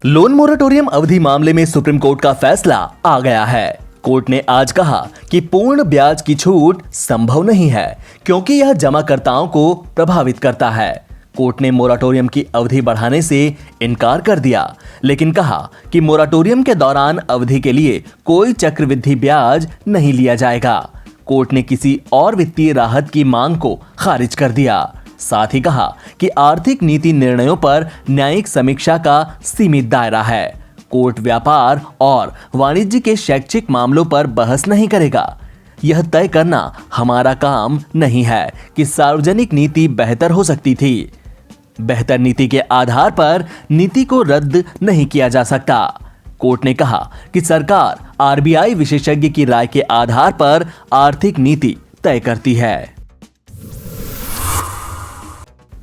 Loan moratorium अवधि मामले में सुप्रीम कोर्ट का फैसला आ गया है। कोर्ट ने आज कहा कि पूर्ण ब्याज की छूट संभव नहीं है क्योंकि यह जमाकर्ताओं को प्रभावित करता है। कोर्ट ने मोराटोरियम की अवधि बढ़ाने से इनकार कर दिया, लेकिन कहा कि मोराटोरियम के दौरान अवधि के लिए कोई चक्रवृद्धि ब्याज नहीं लिया जाएगा। कोर्ट ने किसी और वित्तीय राहत की मांग को खारिज कर दिया। साथ ही कहा कि आर्थिक नीति निर्णयों पर न्यायिक समीक्षा का सीमित दायरा है। कोर्ट व्यापार और वाणिज्य के शैक्षिक मामलों पर बहस नहीं करेगा। यह तय करना हमारा काम नहीं है कि सार्वजनिक नीति बेहतर हो सकती थी। बेहतर नीति के आधार पर नीति को रद्द नहीं किया जा सकता। कोर्ट ने कहा कि सरकार आरबीआई विशेषज्ञ की राय के आधार पर आर्थिक नीति तय करती है।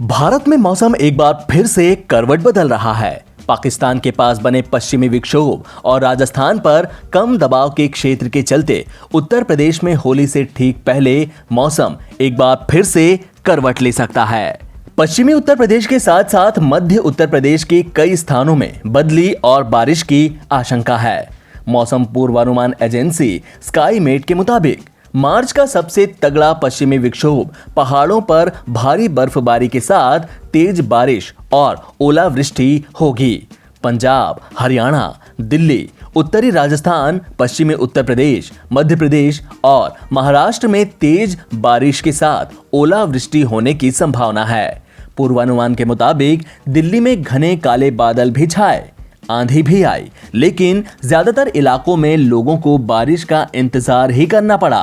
भारत में मौसम एक बार फिर से करवट बदल रहा है। पाकिस्तान के पास बने पश्चिमी विक्षोभ और राजस्थान पर कम दबाव के क्षेत्र के चलते उत्तर प्रदेश में होली से ठीक पहले मौसम एक बार फिर से करवट ले सकता है। पश्चिमी उत्तर प्रदेश के साथ साथ मध्य उत्तर प्रदेश के कई स्थानों में बदली और बारिश की आशंका है। मौसम पूर्वानुमान एजेंसी स्काईमेट के मुताबिक मार्च का सबसे तगड़ा पश्चिमी विक्षोभ पहाड़ों पर भारी बर्फबारी के साथ तेज बारिश और ओलावृष्टि होगी। पंजाब, हरियाणा, दिल्ली, उत्तरी राजस्थान, पश्चिमी उत्तर प्रदेश, मध्य प्रदेश और महाराष्ट्र में तेज बारिश के साथ ओलावृष्टि होने की संभावना है। पूर्वानुमान के मुताबिक दिल्ली में घने काले बादल भी छाए, आंधी भी आई, लेकिन ज्यादातर इलाकों में लोगों को बारिश का इंतजार ही करना पड़ा।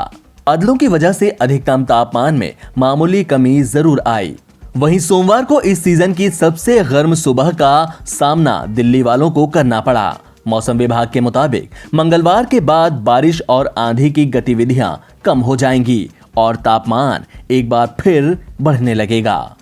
बादलों की वजह से अधिकतम तापमान में मामूली कमी जरूर आई। वहीं सोमवार को इस सीजन की सबसे गर्म सुबह का सामना दिल्ली वालों को करना पड़ा। मौसम विभाग के मुताबिक मंगलवार के बाद बारिश और आंधी की गतिविधियां कम हो जाएंगी और तापमान एक बार फिर बढ़ने लगेगा।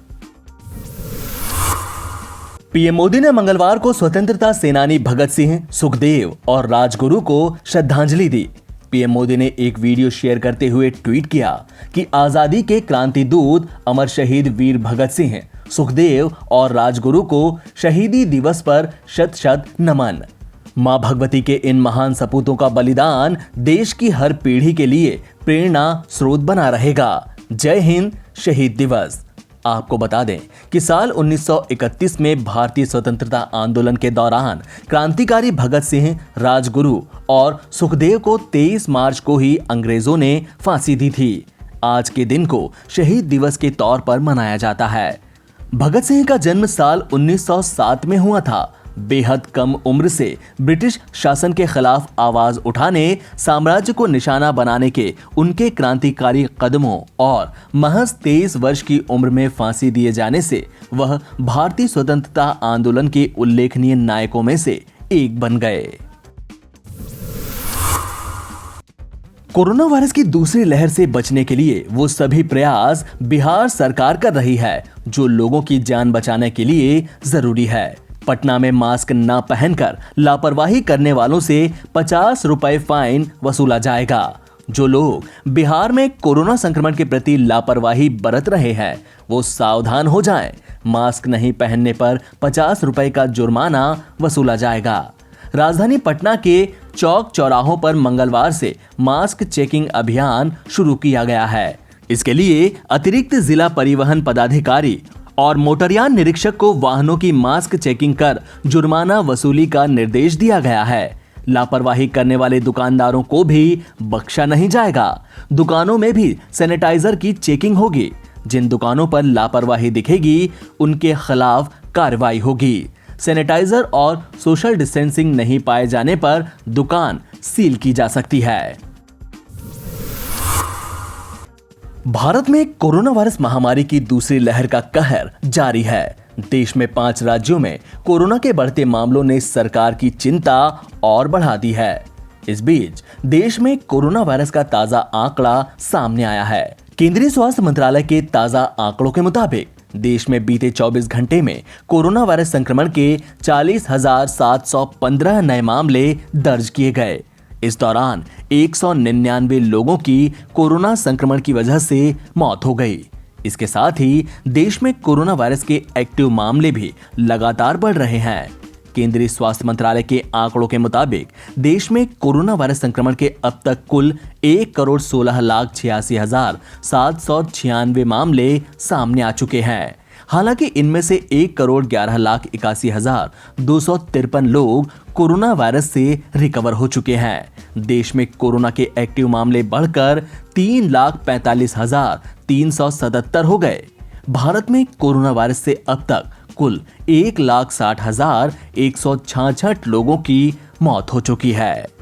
पीएम मोदी ने मंगलवार को स्वतंत्रता सेनानी भगत सिंह, सुखदेव और राजगुरु को श्रद्धांजलि दी। पीएम मोदी ने एक वीडियो शेयर करते हुए ट्वीट किया कि आजादी के क्रांति दूत अमर शहीद वीर भगत सिंह, सुखदेव और राजगुरु को शहीदी दिवस पर शत शत नमन। मां भगवती के इन महान सपूतों का बलिदान देश की हर पीढ़ी के लिए प्रेरणा स्रोत बना रहेगा। जय हिंद, शहीद दिवस। आपको बता दें कि साल 1931 में भारतीय स्वतंत्रता आंदोलन के दौरान क्रांतिकारी भगत सिंह, राजगुरु और सुखदेव को 23 मार्च को ही अंग्रेजों ने फांसी दी थी। आज के दिन को शहीद दिवस के तौर पर मनाया जाता है। भगत सिंह का जन्म साल 1907 में हुआ था। बेहद कम उम्र से ब्रिटिश शासन के खिलाफ आवाज उठाने, साम्राज्य को निशाना बनाने के उनके क्रांतिकारी कदमों और महज 23 वर्ष की उम्र में फांसी दिए जाने से वह भारतीय स्वतंत्रता आंदोलन के उल्लेखनीय नायकों में से एक बन गए। कोरोना वायरस की दूसरी लहर से बचने के लिए वो सभी प्रयास बिहार सरकार कर रही है जो लोगों की जान बचाने के लिए जरूरी है। पटना में मास्क न पहनकर लापरवाही करने वालों से 50 रुपए फाइन वसूला जाएगा। जो लोग बिहार में कोरोना संक्रमण के प्रति लापरवाही बरत रहे हैं वो सावधान हो जाएं। मास्क नहीं पहनने पर 50 रुपए का जुर्माना वसूला जाएगा। राजधानी पटना के चौक चौराहों पर मंगलवार से मास्क चेकिंग अभियान शुरू किया गया है। इसके लिए अतिरिक्त जिला परिवहन पदाधिकारी और मोटरयान निरीक्षक को वाहनों की मास्क चेकिंग कर जुर्माना वसूली का निर्देश दिया गया है। लापरवाही करने वाले दुकानदारों को भी बख्शा नहीं जाएगा। दुकानों में भी सैनिटाइजर की चेकिंग होगी। जिन दुकानों पर लापरवाही दिखेगी उनके खिलाफ कार्रवाई होगी। सैनिटाइजर और सोशल डिस्टेंसिंग नहीं पाए जाने पर दुकान सील की जा सकती है। भारत में कोरोना वायरस महामारी की दूसरी लहर का कहर जारी है। देश में 5 राज्यों में कोरोना के बढ़ते मामलों ने सरकार की चिंता और बढ़ा दी है। इस बीच देश में कोरोना वायरस का ताजा आंकड़ा सामने आया है। केंद्रीय स्वास्थ्य मंत्रालय के ताजा आंकड़ों के मुताबिक देश में बीते 24 घंटे में कोरोना वायरस संक्रमण के 40,715 नए मामले दर्ज किए गए। इस दौरान 199 लोगों की कोरोना संक्रमण की वजह से मौत हो गई। इसके साथ ही देश में कोरोना वायरस के एक्टिव मामले भी लगातार बढ़ रहे हैं। केंद्रीय स्वास्थ्य मंत्रालय के आंकड़ों के मुताबिक देश में कोरोना वायरस संक्रमण के अब तक कुल 1,16,86,796 मामले सामने आ चुके हैं। हालांकि इनमें से 1,11,81,253 लोग कोरोना वायरस से रिकवर हो चुके हैं। देश में कोरोना के एक्टिव मामले बढ़कर 3,45,377 हो गए। भारत में कोरोना वायरस से अब तक कुल 1,60,166 लोगों की मौत हो चुकी है।